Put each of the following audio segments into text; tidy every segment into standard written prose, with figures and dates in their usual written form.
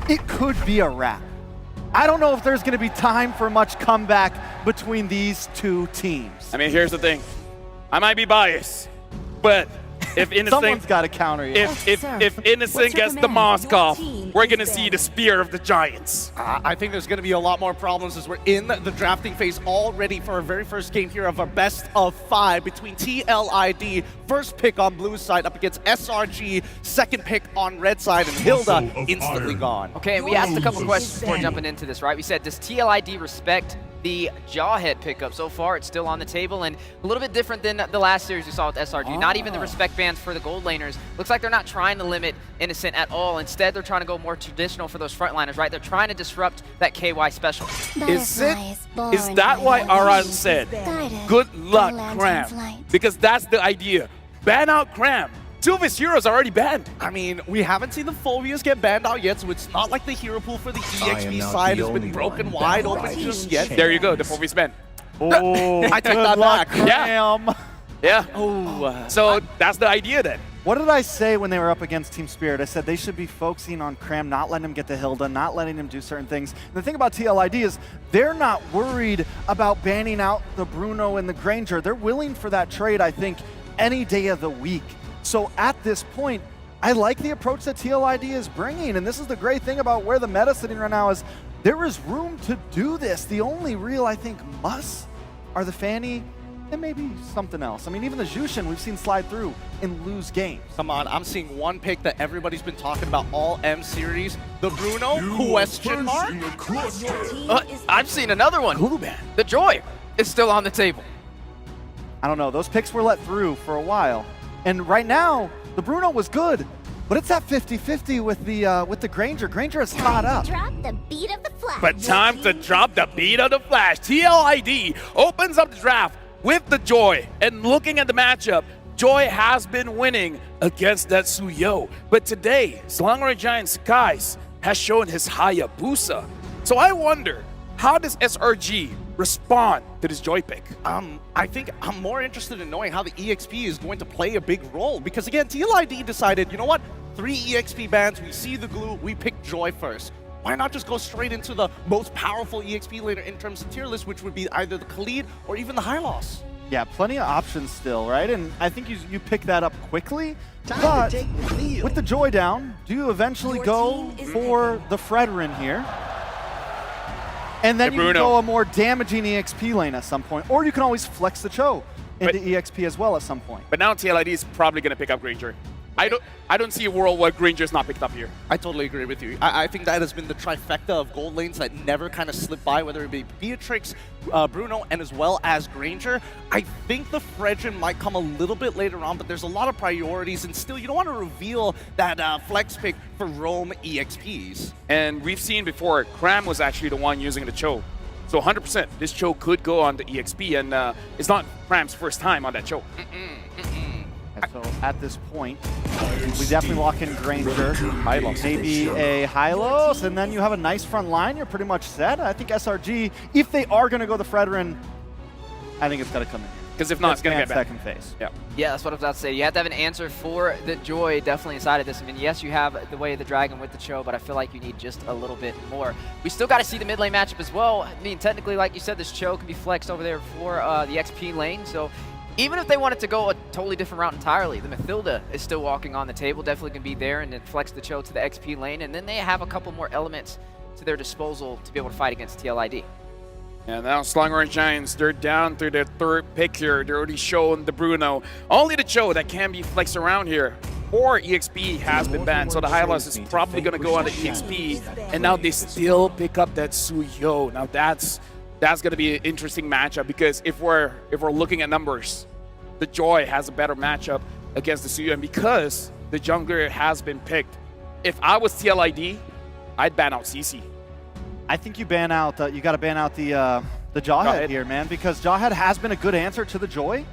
it could be a wrap. I don't know if there's going to be time for much comeback between these two teams. I mean, here's the thing. I might be biased, but if Innocent, someone's got to counter you. If Innocent gets the mask off, we're gonna see the spear of the giants. I think there's going to be a lot more problems as we're in the drafting phase already for our very first game here of our best of 5 between TLID, first pick on blue side up against SRG, second pick on red side, and Hilda instantly gone. Okay, and we asked a couple questions before jumping into this, right? We said, does TLID respect the Jawhead pickup? So far, it's still on the table, and a little bit different than the last series we saw with SRG. Not even the respect bands for the gold laners. Looks like they're not trying to limit Innocent at all. Instead, they're trying to go more traditional for those frontliners, right? They're trying to disrupt that KY special. Is that why Aran said, good luck, Cram? Because that's the idea. Ban out Cram. Two of his heroes are already banned. I mean, we haven't seen the Phobias get banned out yet, so it's not like the hero pool for the EXP side has been broken wide open just yet. There you go, the Phobias ban. Oh, I take that back. Yeah. Yeah. Oh. So that's the idea then. What did I say when they were up against Team Spirit? I said they should be focusing on Cram, not letting him get to Hilda, not letting him do certain things. And the thing about TLID is they're not worried about banning out the Bruno and the Granger. They're willing for that trade, I think, any day of the week. So at this point, I like the approach that TLID is bringing, and this is the great thing about where the meta's sitting right now is there is room to do this. The only real, I think, musts are the Fanny and maybe something else. I mean, even the Jushin we've seen slide through and lose games. Come on, I'm seeing one pick that everybody's been talking about all M series. The Bruno, question mark? I've seen another one. Hulu ban. The Joy is still on the table. I don't know, those picks were let through for a while. And right now, the Bruno was good, but it's at 50-50 with the Granger. Granger is caught up. Drop the beat of the flash. But time to drop the beat of the flash. TLID opens up the draft with the Joy, and looking at the matchup, Joy has been winning against that Suyo. But today, Slangoran Giant Sakai's has shown his Hayabusa. So I wonder, how does SRG respond to this Joy pick? I think I'm more interested in knowing how the EXP is going to play a big role. Because again, TLID decided, you know what? 3 EXP bans, we see the glue, we pick Joy first. Why not just go straight into the most powerful EXP laner in terms of tier list, which would be either the TLID or even the Hylos? Yeah, plenty of options still, right? And I think you pick that up quickly. But with the Joy down, do you eventually go for the Fredrin here? And then you can go a more damaging EXP lane at some point. Or you can always flex the Cho into EXP as well at some point. But now TLID is probably going to pick up Granger. I don't see a world where Granger's not picked up here. I totally agree with you. I think that has been the trifecta of gold lanes that never kind of slip by, whether it be Beatrix, Bruno, and as well as Granger. I think the Fredrin might come a little bit later on, but there's a lot of priorities, and still, you don't want to reveal that flex pick for Roam EXPs. And we've seen before, Cram was actually the one using the Cho. So 100%, this Cho could go on the EXP, and it's not Cram's first time on that Cho. And so at this point, we definitely lock in Granger, maybe a Hylos, and then you have a nice front line. You're pretty much set. I think SRG, if they are going to go the Fredrin, I think it's got to come in here. Because if not, it's going to get back. Second phase. Yeah, that's what I was about to say. You have to have an answer for the Joy definitely inside of this. I mean, yes, you have the Way of the Dragon with the Cho, but I feel like you need just a little bit more. We still got to see the mid lane matchup as well. I mean, technically, like you said, this Cho can be flexed over there for the XP lane. So even if they wanted to go a totally different route entirely, the Mathilda is still walking on the table, definitely can be there and then flex the Cho to the XP lane. And then they have a couple more elements to their disposal to be able to fight against TLID. And now Slangoran Giants, they're down through their third pick here. They're already showing the Bruno. Only the Cho that can be flexed around here. Or EXP has been banned, so the Hylos is probably going to go on the EXP. And now they still pick up that Suyo. Now that's going to be an interesting matchup, because if we're looking at numbers, the Joy has a better matchup against the Suyo. And because the jungler has been picked, if I was TLID, I'd ban out CC. I think you ban out. You got to ban out the Jawhead here, man, because Jawhead has been a good answer to the Joy.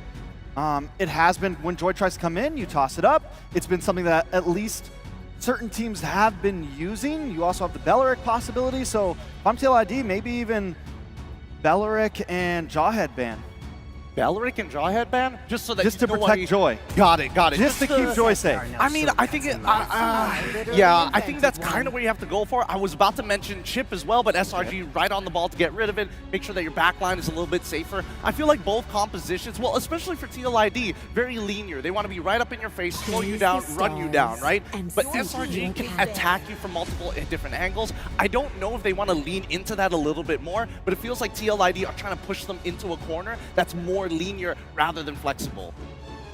It has been when Joy tries to come in, you toss it up. It's been something that at least certain teams have been using. You also have the Belleric possibility. So if I'm TLID, maybe even Belleric and Jawhead ban. Belleric and Jaw headband? Just so that Just you to know protect what Joy. Got it. Just to keep Joy safe. I mean, I think yeah, I think that's kind of where you have to go for. I was about to mention Chip as well, but SRG right on the ball to get rid of it, make sure that your backline is a little bit safer. I feel like both compositions, well, especially for TLID, very linear. They want to be right up in your face, slow you down, run you down, right? But SRG can attack you from multiple different angles. I don't know if they want to lean into that a little bit more, but it feels like TLID are trying to push them into a corner that's more linear rather than flexible.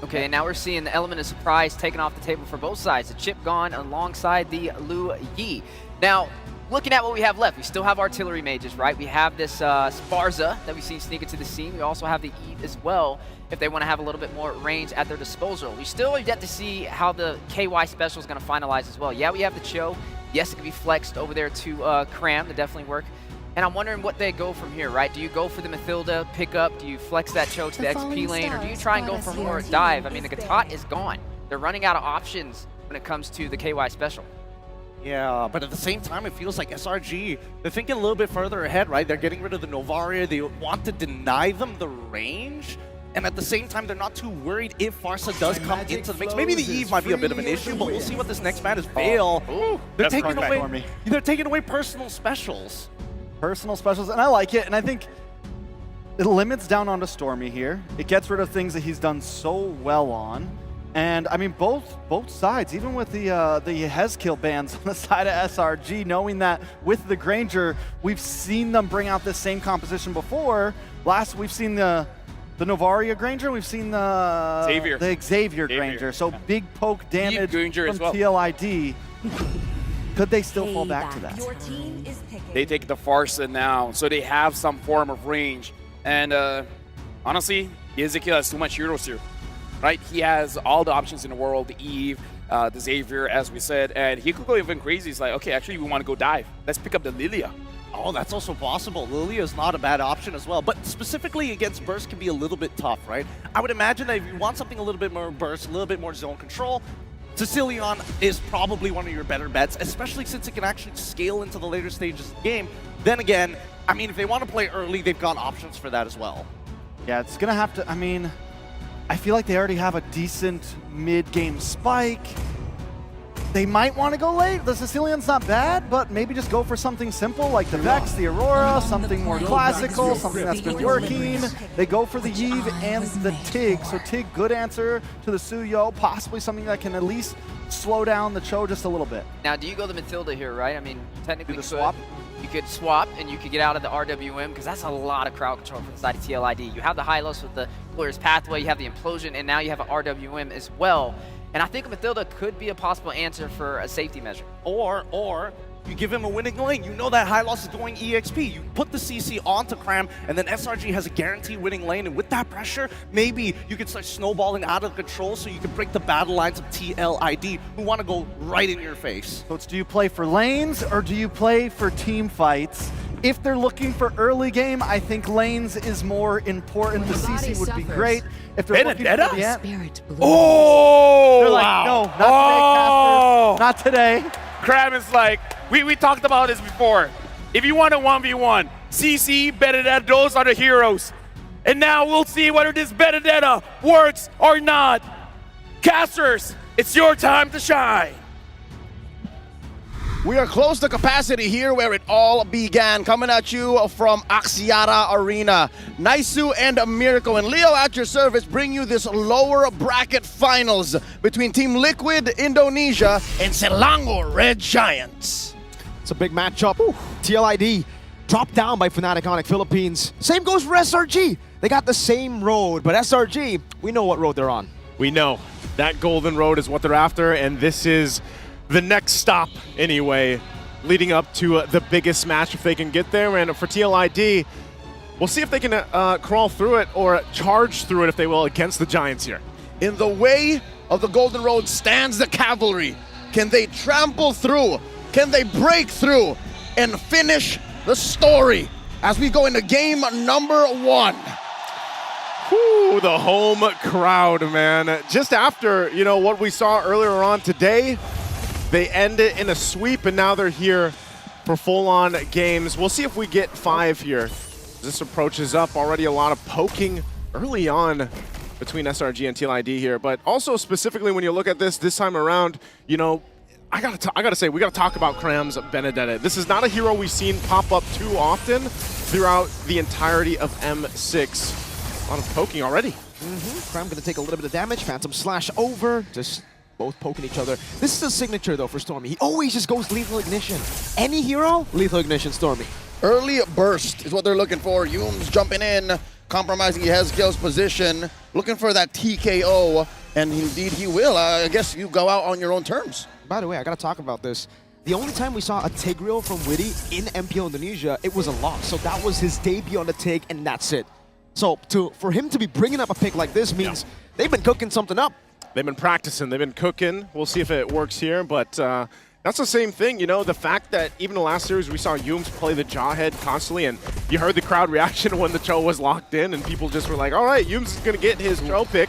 Okay, and now we're seeing the element of surprise taken off the table for both sides. The Chip gone alongside the Lu Yi. Now, looking at what we have left, we still have artillery mages, right? We have this Sparza that we've seen sneak into the scene. We also have the Eve as well, if they want to have a little bit more range at their disposal. We still have yet to see how the KY special is going to finalize as well. Yeah, we have the Cho. Yes, it can be flexed over there to Cram to definitely work. And I'm wondering what they go from here, right? Do you go for the Mathilda pickup? Do you flex that Cho to the XP lane? Or do you try and go for more dive? I mean, the Gatot is gone. They're running out of options when it comes to the KY special. Yeah, but at the same time, it feels like SRG, they're thinking a little bit further ahead, right? They're getting rid of the Novaria. They want to deny them the range. And at the same time, they're not too worried if Farsa does come into the mix. Maybe the Eve might be a bit of an issue, but we'll see what this next man is. Veil. They're taking away personal specials. Personal specials, and I like it, and I think it limits down onto Stormy here. It gets rid of things that he's done so well on. And I mean, both sides, even with the Hezkill bans on the side of SRG, knowing that with the Granger, we've seen them bring out this same composition before. Last, we've seen the Novaria Granger, we've seen the Xavier Granger. So big poke damage from TLID. Could they still fall back to that? Your team is picking. They take the Farsa now, so they have some form of range. And honestly, Ezekiel has too much heroes here, right? He has all the options in the world, the Eve, the Xavier, as we said, and he could go even crazy. He's like, okay, actually, we want to go dive. Let's pick up the Lilia. Oh, that's also possible. Lilia is not a bad option as well, but specifically against Burst can be a little bit tough, right? I would imagine that if you want something a little bit more Burst, a little bit more zone control, Sicilian is probably one of your better bets, especially since it can actually scale into the later stages of the game. Then again, I mean, if they want to play early, they've got options for that as well. Yeah, it's going to have to, I mean, I feel like they already have a decent mid-game spike. They might want to go late. The Sicilian's not bad, but maybe just go for something simple like the Vex, the Aurora, something more classical, something that's been working. They go for the Eve and the Tig. So Tig, good answer to the Suyo, possibly something that can at least slow down the Cho just a little bit. Now, do you go the Mathilda here, right? I mean, technically Do the swap? You could swap and you could get out of the RWM because that's a lot of crowd control from the side of TLID. You have the Hylos with the Glorious Pathway, you have the Implosion, and now you have an RWM as well. And I think Mathilda could be a possible answer for a safety measure. Or you give him a winning lane. You know that high loss is going EXP. You put the CC onto Cram, and then SRG has a guaranteed winning lane. And with that pressure, maybe you can start snowballing out of control so you can break the battle lines of TLID, who want to go right in your face. So it's, do you play for lanes or do you play for team fights? If they're looking for early game, I think lanes is more important. The CC would be great. If they're looking for the end, oh, they're like, no, not today, Casters, not today. Cram is like, we talked about this before. If you want a 1v1, CC, Benedetta, those are the heroes. And now we'll see whether this Benedetta works or not. Casters, it's your time to shine. We are close to capacity here where it all began. Coming at you from Axiata Arena. Naisu and Miracle and Leo at your service bring you this lower bracket finals between Team Liquid Indonesia and Selangor Red Giants. It's a big matchup. TLID dropped down by Fnatic Onyx Philippines. Same goes for SRG. They got the same road, but SRG, we know what road they're on. We know that golden road is what they're after, and this is the next stop anyway, leading up to the biggest match if they can get there. And for TLID, we'll see if they can crawl through it or charge through it, if they will, against the Giants here. In the way of the golden road stands the cavalry. Can they trample through? Can they break through and finish the story as we go into game number 1? Whew, the home crowd, man. Just after, you know, what we saw earlier on today, they end it in a sweep, and now they're here for full-on games. We'll see if we get 5 here. This approaches up. Already a lot of poking early on between SRG and TLID here, but also specifically when you look at this time around, you know, I gotta say, we gotta talk about Cram's Benedetta. This is not a hero we've seen pop up too often throughout the entirety of M6. A lot of poking already. Cram gonna take a little bit of damage. Phantom Slash over. Just both poking each other. This is a signature though for Stormy. He always just goes Lethal Ignition. Any hero, Lethal Ignition, Stormy. Early burst is what they're looking for. Yume's jumping in, compromising Yehezkiel's position, looking for that TKO, and indeed he will. I guess you go out on your own terms. By the way, I gotta talk about this. The only time we saw a Tigreal from Witty in MPL Indonesia, it was a loss. So that was his debut on the Tig, and that's it. So for him to be bringing up a pick like this means they've been cooking something up. They've been practicing, they've been cooking. We'll see if it works here, but that's the same thing, you know, the fact that even the last series we saw Yumes play the Jawhead constantly, and you heard the crowd reaction when the Cho was locked in, and people just were like, all right, Yumes is gonna get his Cho pick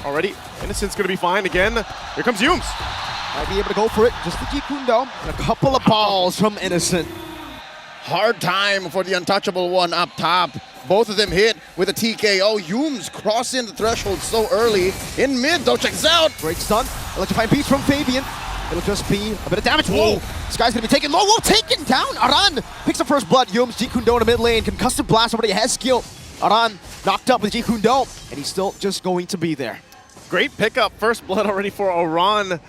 already. Innocent's gonna be fine again. Here comes Yumes. Might be able to go for it. Just the Jikundo. And a couple of balls from Innocent. Hard time for the untouchable one up top. Both of them hit with a TKO. Yumes crossing the threshold so early. In mid though, check this out. Great stun. Electrifying beats from Fabian. It'll just be a bit of damage. Whoa! This guy's gonna be taken low. Whoa, taken down. Aran picks up first blood. Yumes, Jikundo in the mid lane. Concussive blast over to Yehezkiel. Aran knocked up with Jikundo. And he's still just going to be there. Great pickup. First blood already for Aran.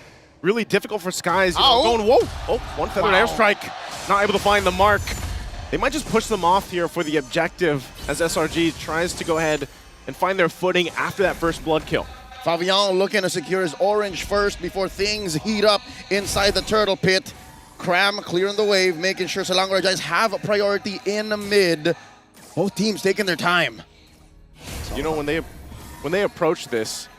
Really difficult for Skies. You know, going, whoa. Oh, one feathered airstrike. Not able to find the mark. They might just push them off here for the objective as SRG tries to go ahead and find their footing after that first blood kill. Fabian looking to secure his orange first before things heat up inside the turtle pit. Cram clearing the wave, making sure Selangor Giants have a priority in the mid. Both teams taking their time. You know, when they approach this,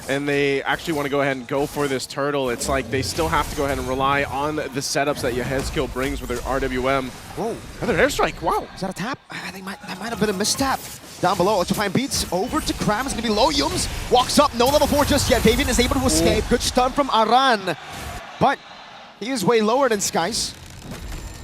and they actually want to go ahead and go for this turtle, it's like they still have to go ahead and rely on the setups that Yehezkiel brings with their RWM. Whoa. Another airstrike, wow. Is that a tap? I think that might have been a mistap. Down below, Electrifying beats over to Cram. It's going to be low. Yumes walks up. No level 4 just yet. Fabian is able to escape. Good stun from Aran. But he is way lower than Skies.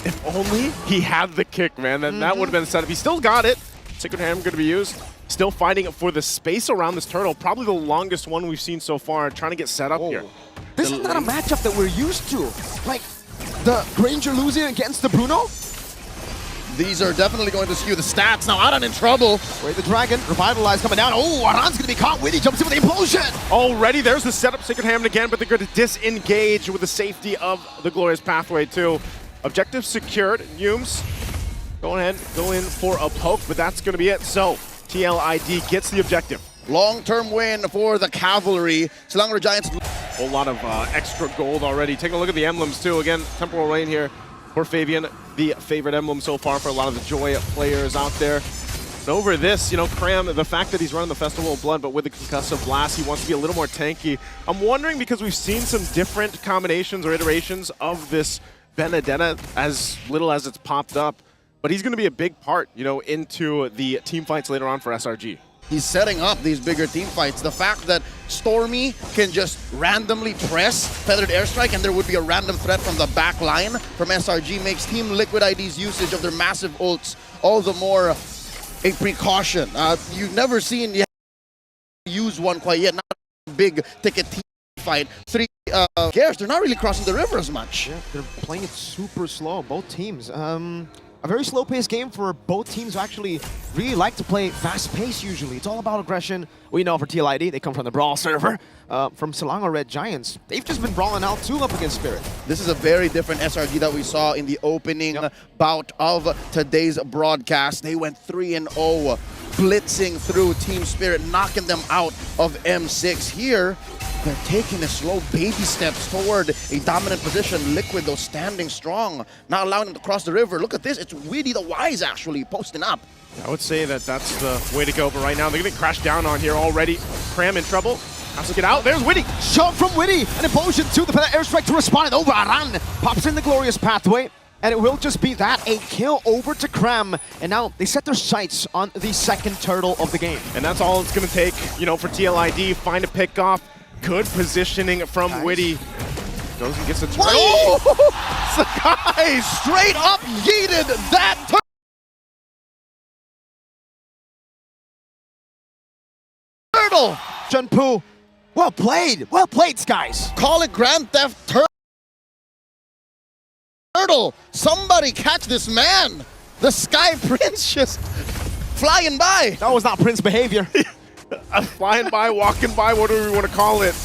If only he had the kick, man. Then that would have been set up. He still got it. Sacred Hammer going to be used. Still fighting for the space around this turtle. Probably the longest one we've seen so far. Trying to get set up here. This is not a matchup that we're used to. Like, the Granger losing against the Bruno? These are definitely going to skew the stats. Now Aran in trouble. Wait, the Dragon, Revitalize coming down. Oh, Aran's going to be caught. Witty jumps in with the implosion. Already, there's the setup. Sacred Hammer again, but they're going to disengage with the safety of the Glorious Pathway too. Objective secured. Yumes, go ahead, go in for a poke, but that's going to be it. So, TLID gets the objective. Long-term win for the Cavalry. Selangor Giants. Whole lot of extra gold already. Take a look at the emblems too. Again, Temporal Rain here for Fabian, the favorite emblem so far for a lot of the Joy players out there. And over this, you know, Cram, the fact that he's running the Festival of Blood, but with the Concussive Blast, he wants to be a little more tanky. I'm wondering, because we've seen some different combinations or iterations of this Benedetta, as little as it's popped up, but he's going to be a big part, you know, into the team fights later on for SRG. He's setting up these bigger team fights. The fact that Stormy can just randomly press Feathered Airstrike and there would be a random threat from the back line from SRG makes Team Liquid ID's usage of their massive ults all the more a precaution. You've never seen you use one quite yet, not a big ticket team fight. 3 Gears, they're not really crossing the river as much. Yeah, they're playing it super slow, both teams. A very slow-paced game for both teams who actually really like to play fast-paced usually. It's all about aggression. We know for TLID, they come from the Brawl server. From Selangor Red Giants, they've just been brawling out too up against Spirit. This is a very different SRG that we saw in the opening bout of today's broadcast. They went 3-0, blitzing through Team Spirit, knocking them out of M6. Here, they're taking the slow baby steps toward a dominant position. Liquid, though, standing strong, not allowing them to cross the river. Look at this. It's Witty the Wise, actually, posting up. I would say that that's the way to go, but right now they're going to crash down on here already. Cram in trouble. Has to get out. There's Witty. Shot from Witty. An implosion to the airstrike to respond. Over Aran. Pops in the Glorious Pathway. And it will just be that. A kill over to Cram. And now they set their sights on the second turtle of the game. And that's all it's going to take, you know, for TLID. Find a pick off. Good positioning from Witty. Goes and gets a turtle. Oh! Sakai straight up yeeted that turtle. Turtle! Junpoo, well played, Skies. Call it Grand Theft Turtle! Somebody catch this man! The Sky Prince just flying by! That was not Prince behavior. Flying by, walking by, whatever we want to call it.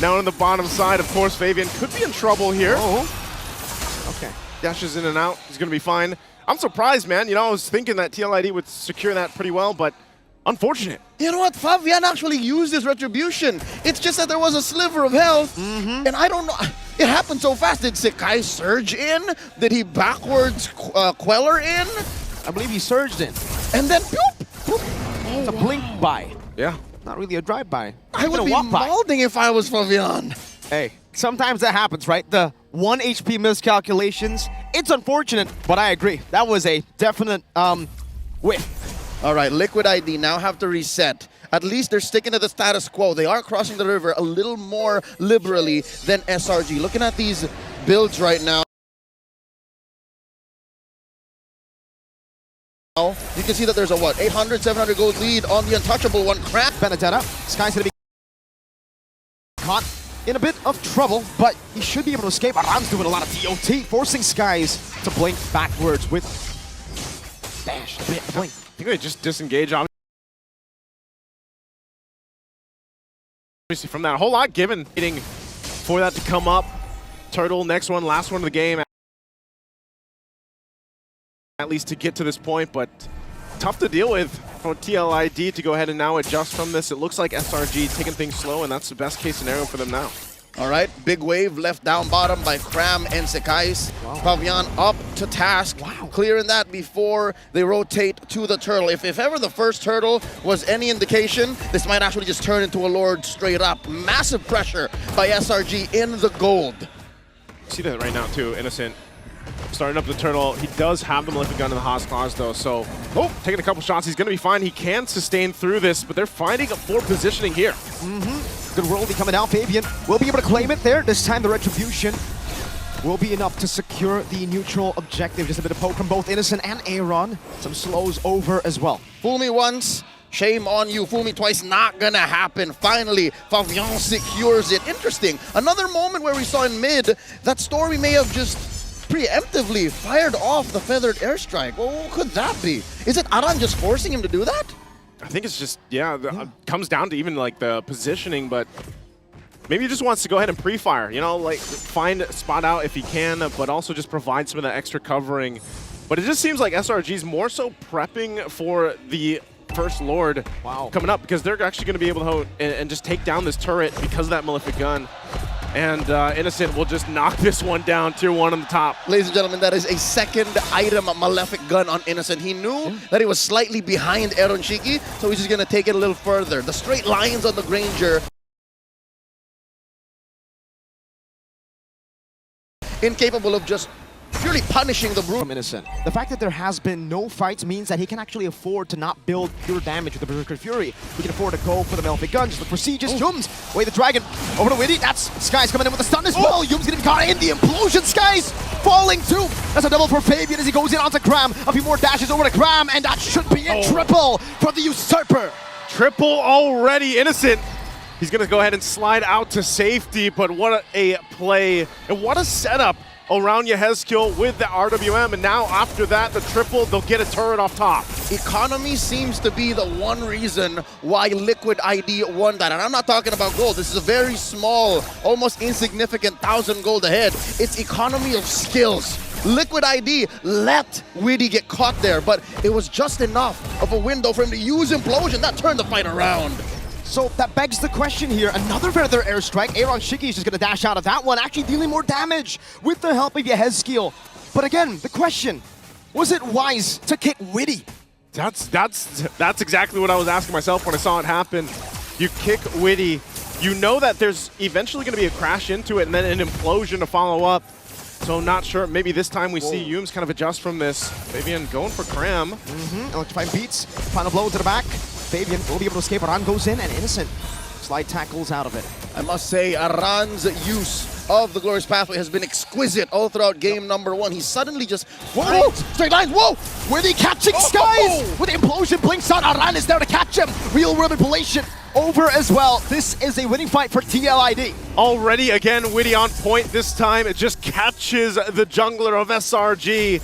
Now on the bottom side, of course, Fabian could be in trouble here. Oh. Okay. Dashes in and out. He's going to be fine. I'm surprised, man. You know, I was thinking that TLID would secure that pretty well, but unfortunate. You know what? Fabian actually used his retribution. It's just that there was a sliver of health, and I don't know. It happened so fast. Did Sekai surge in? Did he backwards Queller in? I believe he surged in. And then, boop, boop. It's a blink by. Yeah. Not really a drive-by. I would be mouthing if I was Fabian. Hey, sometimes that happens, right? The 1 HP miscalculations. It's unfortunate, but I agree. That was a definite whiff. All right, Liquid ID now have to reset. At least they're sticking to the status quo. They are crossing the river a little more liberally than SRG. Looking at these builds right now, you can see that there's a, what, 800, 700 gold lead on the untouchable one. Crap. Benedetta, Sky's gonna be caught in a bit of trouble, but he should be able to escape. Aran's doing a lot of DOT, forcing Skies to blink backwards with dash, blink. I think they just disengage, obviously, from that. A whole lot given, waiting for that to come up. Turtle, next one, last one of the game. At least to get to this point, but tough to deal with for TLID to go ahead and now adjust from this. It looks like SRG taking things slow, and that's the best case scenario for them now. All right, big wave left down bottom by Cram and Sekais. Wow. Fabian up to task, clearing that before they rotate to the turtle. If ever the first turtle was any indication, this might actually just turn into a Lord straight up. Massive pressure by SRG in the gold. See that right now too, Innocent. Starting up the turtle. He does have the Malefic Gun in the Haas claws though, so taking a couple shots. He's going to be fine. He can sustain through this, but they're fighting for positioning here. Good worldie coming out. Fabian will be able to claim it there. This time the retribution will be enough to secure the neutral objective. Just a bit of poke from both Innocent and Aaron. Some slows over as well. Fool me once, shame on you. Fool me twice, not gonna happen. Finally, Fabian secures it. Interesting. Another moment where we saw in mid that Story may have just preemptively fired off the feathered airstrike. Well, what could that be? Is it Aran just forcing him to do that? I think it's just, comes down to even like the positioning, but maybe he just wants to go ahead and pre-fire, you know, like find a spot out if he can, but also just provide some of that extra covering. But it just seems like SRG's more so prepping for the First Lord coming up, because they're actually going to be able to and just take down this turret because of that Malefic Gun. And Innocent will just knock this one down, tier 1 on the top. Ladies and gentlemen, that is a second item Malefic Gun on Innocent. He knew that he was slightly behind Aaron Shiki, so he's just going to take it a little further. The straight lines on the Granger. Incapable of just purely punishing the Brute. From Innocent. The fact that there has been no fights means that he can actually afford to not build pure damage with the Berserker Fury. He can afford to go for the Malefic Gun, just look for sieges. Yums, away the dragon, over to Witty. That's Skies coming in with a stun as well. Yums getting caught in the implosion. Skies falling too. That's a double for Fabian as he goes in onto Cram. A few more dashes over to Cram, and that should be a triple for the Usurper. Triple already, Innocent. He's going to go ahead and slide out to safety, but what a play and what a setup around Yehezkiel with the RWM, and now after that, the triple, they'll get a turret off top. Economy seems to be the one reason why Liquid ID won that. And I'm not talking about gold. This is a very small, almost insignificant 1,000 gold ahead. It's economy of skills. Liquid ID let Witty get caught there, but it was just enough of a window for him to use Implosion. That turned the fight around. So that begs the question here. Another feather airstrike. Aaron Shiki is just going to dash out of that one, actually dealing more damage with the help of Yehezkiel. But again, the question, was it wise to kick Witty? That's exactly what I was asking myself when I saw it happen. You kick Witty, you know that there's eventually going to be a crash into it and then an implosion to follow up. So not sure, maybe this time we see Yums kind of adjust from this. Fabian going for Cram. Electrifying beats, final blow to the back. Fabian will be able to escape. Aran goes in, and Innocent slide tackles out of it. I must say, Aran's use of the Glorious Pathway has been exquisite all throughout game number 1. He's suddenly just straight lines. Whoa! Where they catching Skies? With the implosion blinks out, Aran is there to catch him. Real world manipulation over as well. This is a winning fight for TLID. Already, again, Witty on point this time. It just catches the jungler of SRG.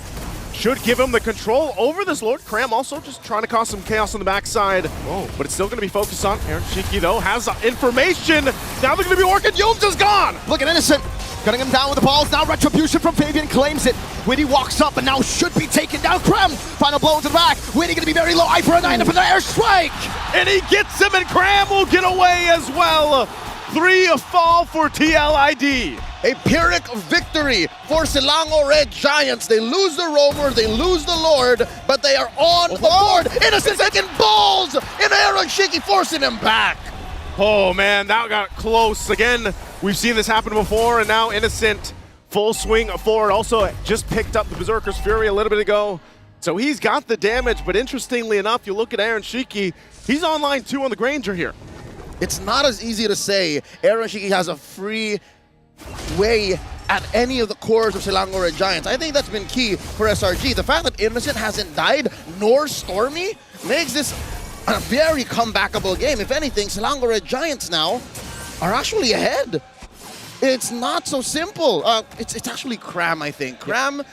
Should give him the control over this Lord. Cram also just trying to cause some chaos on the backside. Whoa. But it's still going to be focused on Aaron Shiki, though. Has information. Now they're going to be working. Yums is gone. Look at Innocent. Cutting him down with the balls. Now Retribution from Fabian claims it. Witty walks up and now should be taken down. Cram. Final blow to the back. Witty going to be very low. Eye for a 9 for the airstrike. And he gets him, and Cram will get away as well. 3 fall for TLID. A Pyrrhic victory for Silango Red Giants. They lose the Roamer, they lose the Lord, but they are on the board. Innocent taking balls, and Aaron Shiki forcing him back. Oh man, that got close. Again, we've seen this happen before, and now Innocent full swing forward. Also just picked up the Berserker's Fury a little bit ago. So he's got the damage, but interestingly enough, you look at Aaron Shiki, he's on line 2 on the Granger here. It's not as easy to say Aaron Shiki has a free way at any of the cores of Silango Red Giants. I think that's been key for SRG. The fact that Innocent hasn't died, nor Stormy, makes this a very comebackable game. If anything, Silango Red Giants now are actually ahead. It's not so simple. It's actually Cram, I think. Cram,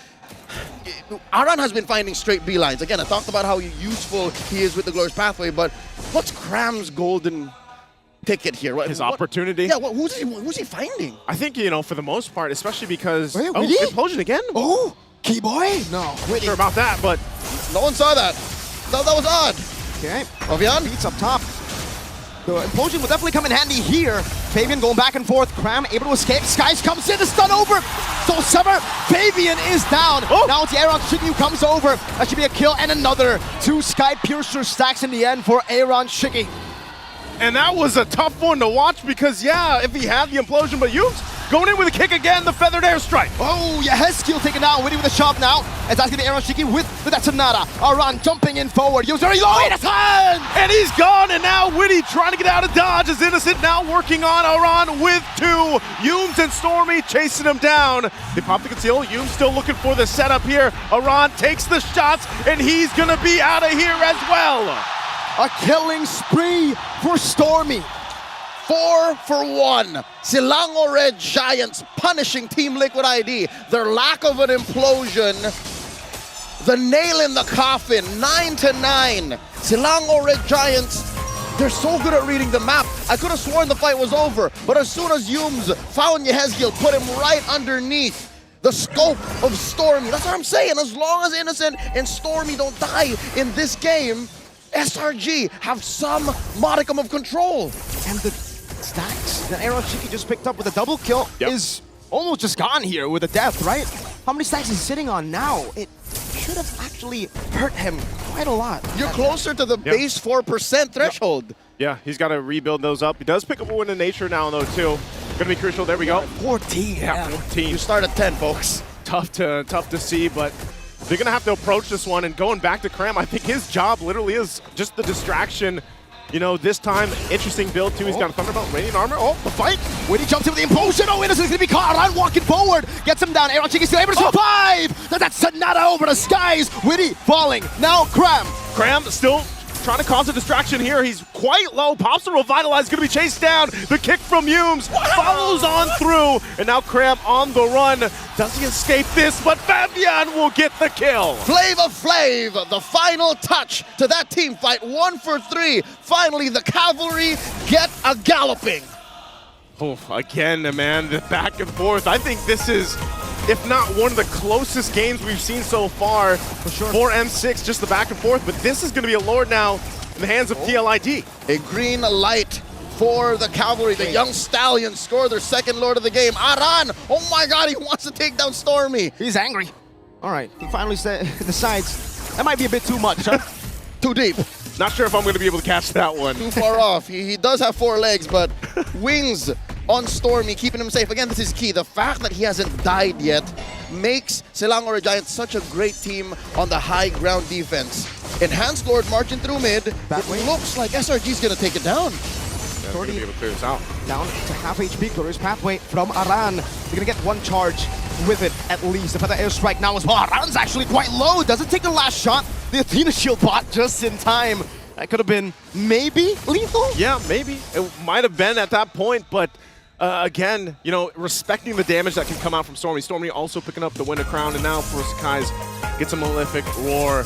Aran has been finding straight B lines. Again, I talked about how useful he is with the Glorious Pathway, but what's Cram's golden ticket here? His opportunity? Yeah, who's he finding? I think, for the most part, especially because... Wait, oh, really? Implosion again? Oh, Keyboy? No. Not sure about that, but... No one saw that. That was odd. Okay. Ovian? Beats up top. The implosion will definitely come in handy here. Fabian going back and forth. Cram able to escape. Skies comes in to stun over. Soul Sever. Fabian is down. Oh. Now it's Aaron Shiki who comes over. That should be a kill and another. 2 Sky Piercer stacks in the end for Aaron Shiki. And that was a tough one to watch because, yeah, if he had the implosion, but Yums going in with a kick again, the feathered airstrike. Oh, Yehezkiel taken down, Witty with a shove now. As that's going to be Aaron Shiki with the Detonata. Aran jumping in forward. Yums very low. And he's gone, and now Witty trying to get out of dodge as Innocent now working on Aran with 2. Yums and Stormy chasing him down. They pop the conceal. Yums still looking for the setup here. Aran takes the shots, and he's going to be out of here as well. A killing spree for Stormy. 4 for 1. Silango Red Giants punishing Team Liquid ID. Their lack of an implosion. The nail in the coffin. 9-9. Silango Red Giants, they're so good at reading the map. I could have sworn the fight was over, but as soon as Yums found Yehezkiel, put him right underneath the scope of Stormy. That's what I'm saying. As long as Innocent and Stormy don't die in this game, SRG have some modicum of control. And the stacks that Aaron Shiki just picked up with a double kill is almost just gone here with a death, right? How many stacks is he sitting on now? It should have actually hurt him quite a lot. You're closer to the base 4% threshold. Yeah, he's got to rebuild those up. He does pick up a win in nature now, though, too. Gonna be crucial. There we go. 14. Yeah, 14. You start at 10, folks. Tough to see, but they're going to have to approach this one. And going back to Cram, I think his job literally is just the distraction. This time, interesting build, too. He's got a Thunderbolt, Radiant Armor. Oh, the fight. When he jumps in with the implosion, Innocent's going to be caught. Aran walking forward. Gets him down. Aaron Shiki still able to survive. That's Sonata over the skies. Witty falling. Now Cram. Cram still trying to cause a distraction here. He's quite low. Pops the Revitalize, going to be chased down. The kick from Yums follows on through. And now Cram on the run. Does he escape this? But Fabian will get the kill. Flavor Flav, the final touch to that team fight. 1 for 3. Finally, the cavalry get a galloping. Oh, again, man, the back and forth. I think this is, if not one of the closest games we've seen so far for M6, just the back and forth. But this is going to be a Lord now in the hands of TLID. A green light for the cavalry. The young stallions score their 2nd Lord of the game. Aran, oh my God, he wants to take down Stormy. He's angry. All right, he finally decides that might be a bit too much, huh? Too deep. Not sure if I'm going to be able to catch that one. Too far off. He does have 4 legs, but wings on Stormy, keeping him safe. Again, this is key. The fact that he hasn't died yet makes Silango Red Giants such a great team on the high ground defense. Enhanced Lord marching through mid. It looks like SRG's going to take it down. they're going to be able to clear this out. Down to half HP, glorious pathway from Aran. They're gonna get one charge with it at least. The Feather Airstrike now as well. Aran's actually quite low, doesn't take the last shot. The Athena Shield bot just in time. That could have been maybe lethal? Yeah, maybe. It might have been at that point, but again, you know, respecting the damage that can come out from Stormy. Stormy also picking up the Winter Crown, and now for Sakai's gets a Malefic Roar.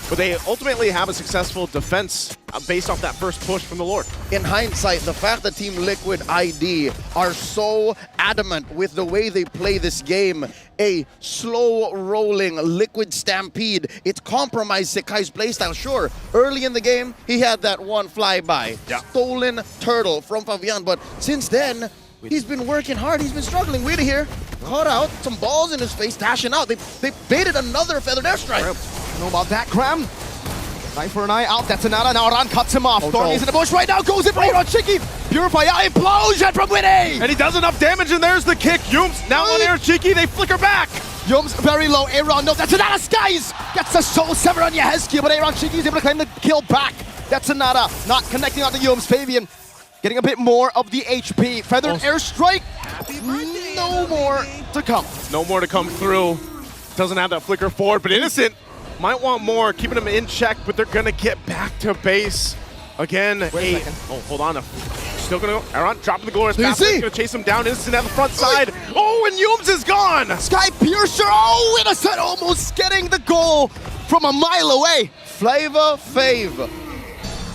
But they ultimately have a successful defense based off that first push from the Lord. In hindsight, the fact that Team Liquid ID are so adamant with the way they play this game, a slow-rolling Liquid Stampede, it compromised Sakai's playstyle. Sure, early in the game, he had that one flyby, stolen turtle from Fabian, but since then, he's been working hard, he's been struggling. Weird here, caught out, some balls in his face, dashing out. They baited another Feathered Airstrike. Know about that, Cram? Eye for an eye out, that's another. Now Aran cuts him off. Stormy's in the bush right now, goes in for Aaron Cheeky. Purify out, implosion from Winnie! And he does enough damage, and there's the kick. Yums now on Air Cheeky, they flicker back. Yums very low, Aaron, no, that's another. Skies! Gets a soul sever on Yeheskia, but Aaron Cheeky is able to claim the kill back. That's another, not connecting on the Yums. Fabian getting a bit more of the HP. Feathered Airstrike, no more to come. No more to come through. Doesn't have that flicker forward, but Innocent might want more, keeping him in check, but they're gonna get back to base. Again, oh, hold on. Still gonna go. Aaron dropping the glorious pathway. Gonna chase him down. Innocent at the front side. Oh, and Yums is gone. Sky Piercer, oh, Innocent almost getting the goal from a mile away. Flavor Fave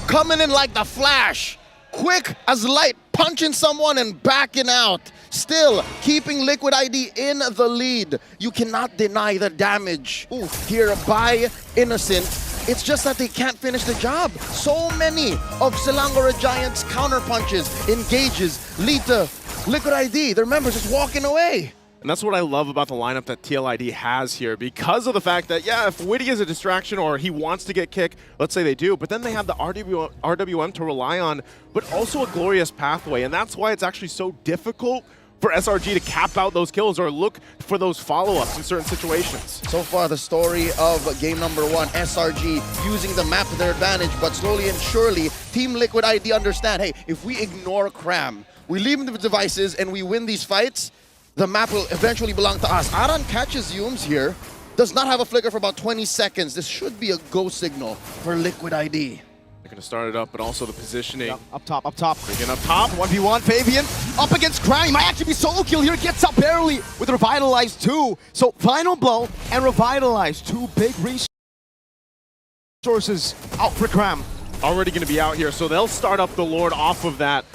coming in like the Flash. Quick as light, punching someone and backing out. Still keeping Liquid ID in the lead. You cannot deny the damage here by Innocent. It's just that they can't finish the job. So many of Selangor Giants' counter punches, engages, lead to Liquid ID. Their members just walking away. And that's what I love about the lineup that TLID has here, because of the fact that, yeah, if Witty is a distraction or he wants to get kicked, let's say they do, but then they have the RWM to rely on, but also a glorious pathway, and that's why it's actually so difficult for SRG to cap out those kills or look for those follow-ups in certain situations. So far, the story of game number one, SRG using the map to their advantage, but slowly and surely, Team Liquid ID understand, hey, if we ignore Cram, we leave the devices and we win these fights, the map will eventually belong to us. Aran catches Yums here, does not have a flicker for about 20 seconds. This should be a go signal for Liquid ID. They're going to start it up, but also the positioning. Yep, up top, up top. Again, up top. 1v1, Fabian up against Crown. He might actually be solo kill here. Gets up barely with Revitalize 2. So final blow and Revitalize, two big resources out for Cram. Already going to be out here, so they'll start up the Lord off of that.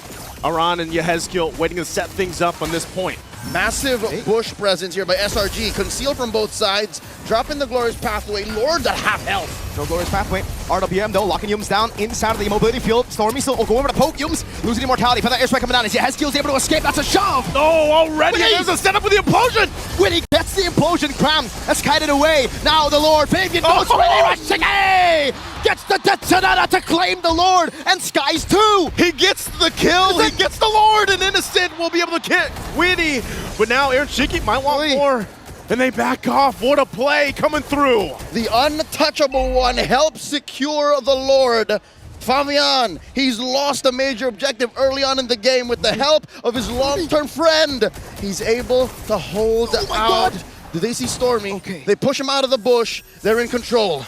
Aran and Yehezkiel waiting to set things up on this point. Massive bush presence here by SRG, concealed from both sides, dropping the glorious pathway, Lord at half health. No glorious pathway. RWM though, locking Yums down inside of the immobility field. Stormy still going over to poke Yums, losing immortality. Feather Airstrike coming down. As Yehezkiel's able to escape, that's a shove! Oh, already there's a setup with the implosion! Winnie gets the implosion, Cram has kited away. Now the Lord, Fabian goes for the rushing. Hey! Gets the Detonata to claim the Lord, and Skies too! He gets the kill, he gets the Lord, and Innocent will be able to kick Winnie. But now Aaron Shiki might want more, and they back off. What a play coming through. The untouchable one helps secure the Lord. Fabian, he's lost a major objective early on in the game. With the help of his long-term friend, he's able to hold out. Do they see Stormy? Okay. They push him out of the bush. They're in control.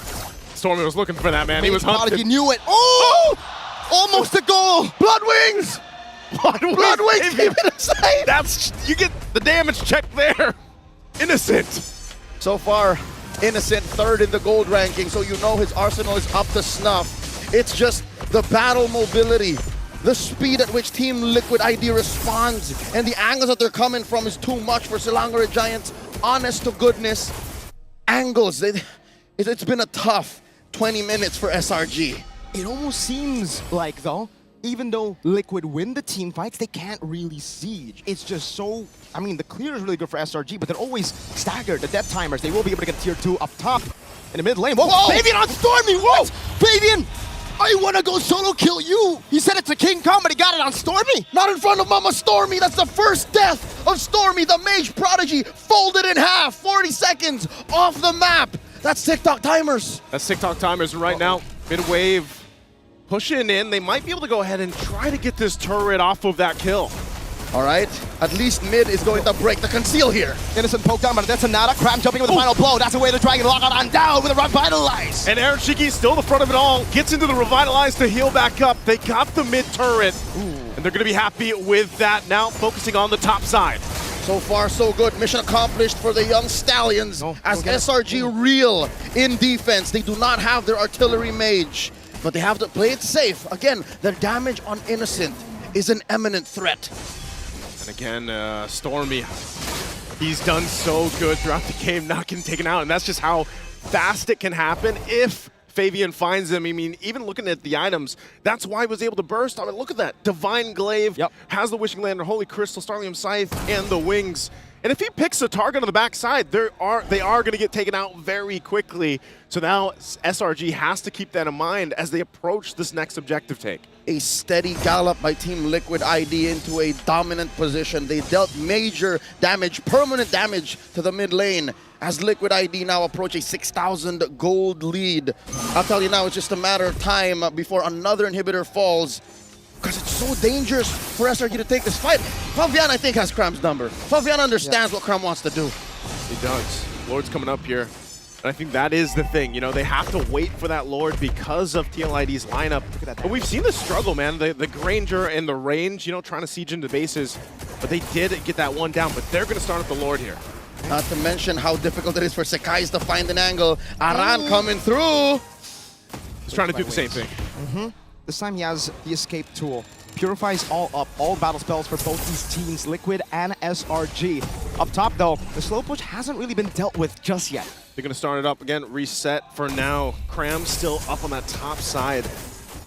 Stormy was looking for that, man. He was He hunting. knew it. Oh! Almost a goal! Blood Wings! Blood Wings, keep it inside! That's, you get the damage check there. Innocent. So far, Innocent third in the gold ranking, so you know his arsenal is up to snuff. It's just the battle mobility, the speed at which Team Liquid ID responds, and the angles that they're coming from is too much for Selangor Giants. Honest to goodness, angles. It's been a tough 20 minutes for SRG. It almost seems like, though, even though Liquid win the team fights, they can't really siege. It's just so, I mean, the clear is really good for SRG, but they're always staggered. The death timers, they will be able to get tier 2 up top in the mid lane. Whoa! Fabian on Stormy! Whoa! Fabian! I want to go solo kill you! He said it to King Kong, but he got it on Stormy! Not in front of Mama Stormy! That's the first death of Stormy, the Mage Prodigy, folded in half, 40 seconds off the map! That's TikTok timers! That's TikTok timers right now. Mid wave. pushing in. They might be able to go ahead and try to get this turret off of that kill. All right, at least mid is going to break the conceal here. Innocent poke down, but that's a nada. Cram jumping with the final blow. That's a way to Dragon lock on down with a Revitalize. And Aaron Shiki still the front of it all, gets into the Revitalize to heal back up. They got the mid turret, and they're going to be happy with that. Now focusing on the top side. So far, so good. Mission accomplished for the young Stallions as SRG reel in defense. They do not have their artillery mage, but they have to play it safe. Again, their damage on Innocent is an imminent threat. And again, Stormy, he's done so good throughout the game, not getting taken out, and that's just how fast it can happen if Fabian finds him. I mean, even looking at the items, that's why he was able to burst. I mean, look at that. Divine Glaive has the Wishing Lantern, Holy Crystal, Starlium Scythe, and the Wings. And if he picks a target on the backside, they are going to get taken out very quickly. So now SRG has to keep that in mind as they approach this next objective take. A steady gallop by Team Liquid ID into a dominant position. They dealt major damage, permanent damage to the mid lane as Liquid ID now approach a 6,000 gold lead. I'll tell you now, it's just a matter of time before another inhibitor falls, because it's so dangerous for SRG to take this fight. Fabian, I think, has Cram's number. Fabian understands what Cram wants to do. He does. Lord's coming up here. And I think that is the thing. You know, they have to wait for that Lord because of TLID's lineup. But we've seen the struggle, man. The Granger and the range, you know, trying to siege into bases. But they did get that one down. But they're going to start at the Lord here. Not to mention how difficult it is for Sekais to find an angle. Aran coming through. He's trying to do the same thing. This time he has the escape tool. Purifies all up, all battle spells for both these teams, Liquid and SRG. Up top though, the slow push hasn't really been dealt with just yet. They're going to start it up again, reset for now. Cram still up on that top side.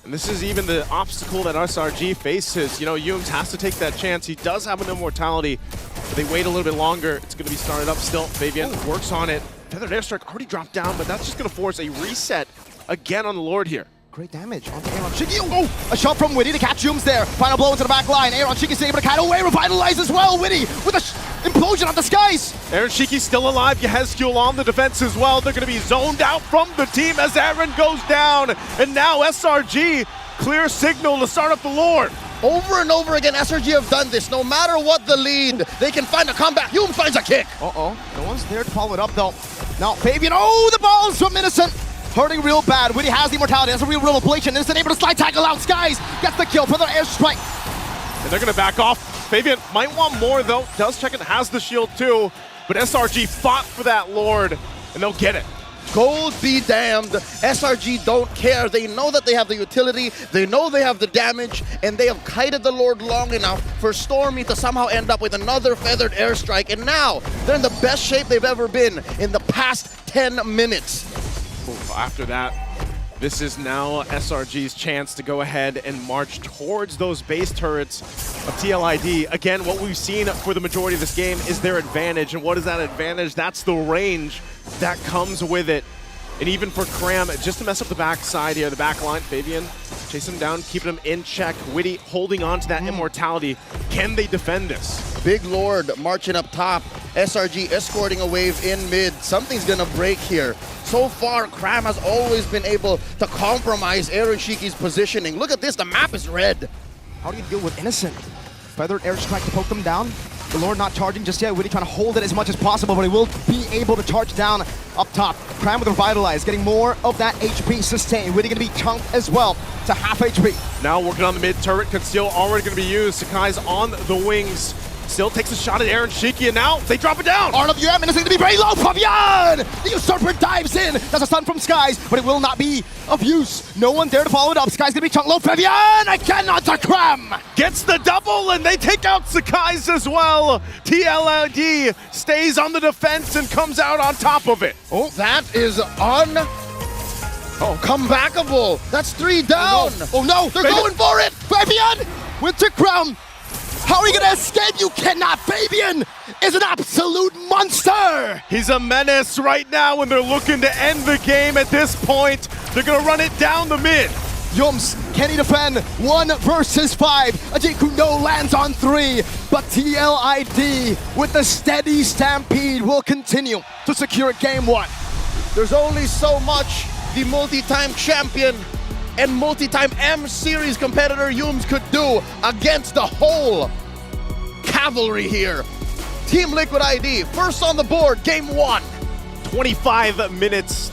And this is even the obstacle that SRG faces. You know, Yums has to take that chance. He does have an immortality, but they wait a little bit longer. It's going to be started up still. Fabian works on it. Feathered Airstrike already dropped down, but that's just going to force a reset again on the Lord here. Great damage onto Aaron Shiki. Oh, a shot from Witty to catch Yums there. Final blow into the back line. Aaron Shiki's able to kite away, revitalize as well. Witty with a implosion on the skies. Aaron Shiki's still alive. Yehezkiel on the defense as well. They're going to be zoned out from the team as Aaron goes down. And now SRG, clear signal to start up the Lord. Over and over again, SRG have done this. No matter what the lead, they can find a comeback. Yum finds a kick. No one's there to follow it up though. Now Fabian, the balls from Innocent. Hurting real bad. Witty has the immortality. That's a real ablation. Innocent able to slide tackle out. Skies gets the kill for their airstrike. And they're going to back off. Fabian might want more though. Does check it, has the shield too. But SRG fought for that Lord, and they'll get it. Gold be damned. SRG don't care. They know that they have the utility. They know they have the damage. And they have kited the Lord long enough for Stormy to somehow end up with another feathered airstrike. And now they're in the best shape they've ever been in the past 10 minutes. After that, this is now SRG's chance to go ahead and march towards those base turrets of TLID. Again, what we've seen for the majority of this game is their advantage. And what is that advantage? That's the range that comes with it. And even for Cram, just to mess up the backside here, the back line, Fabian chasing him down, keeping him in check. Witty holding on to that immortality. Can they defend this? Big Lord marching up top. SRG escorting a wave in mid. Something's gonna break here. So far, Cram has always been able to compromise Aaron Shiki's positioning. Look at this, the map is red. How do you deal with Innocent? Feathered airstrike to poke them down. The Lord not charging just yet. Witty trying to hold it as much as possible, but he will be able to charge down up top. Cram with Revitalize, getting more of that HP sustain. Witty gonna be chunked as well to half HP. Now working on the mid turret, Conceal already gonna be used. Sakai's on the wings. Still takes a shot at Aaron Shiki, and now they drop it down. RWM, Innocent to be very low. Fabian! The Usurper dives in. That's a stun from Skies, but it will not be of use. No one there to follow it up. Skies gonna be chunked low. Fabian again onto Cram. Gets the double, and they take out Sakai's as well. TLID stays on the defense and comes out on top of it. Oh, that is comebackable. That's 3 down. Oh no, they're going for it. Fabian with the Cram. How are you gonna escape? You cannot. Fabian is an absolute monster. He's a menace right now, and they're looking to end the game at this point. They're gonna run it down the mid. Yums, can he defend 1 versus 5? Ajiku no lands on 3, but TLID with the steady stampede will continue to secure game 1. There's only so much the multi-time champion and multi-time M-Series competitor Yums could do against the whole cavalry here. Team Liquid ID, first on the board, game 1. 25 minutes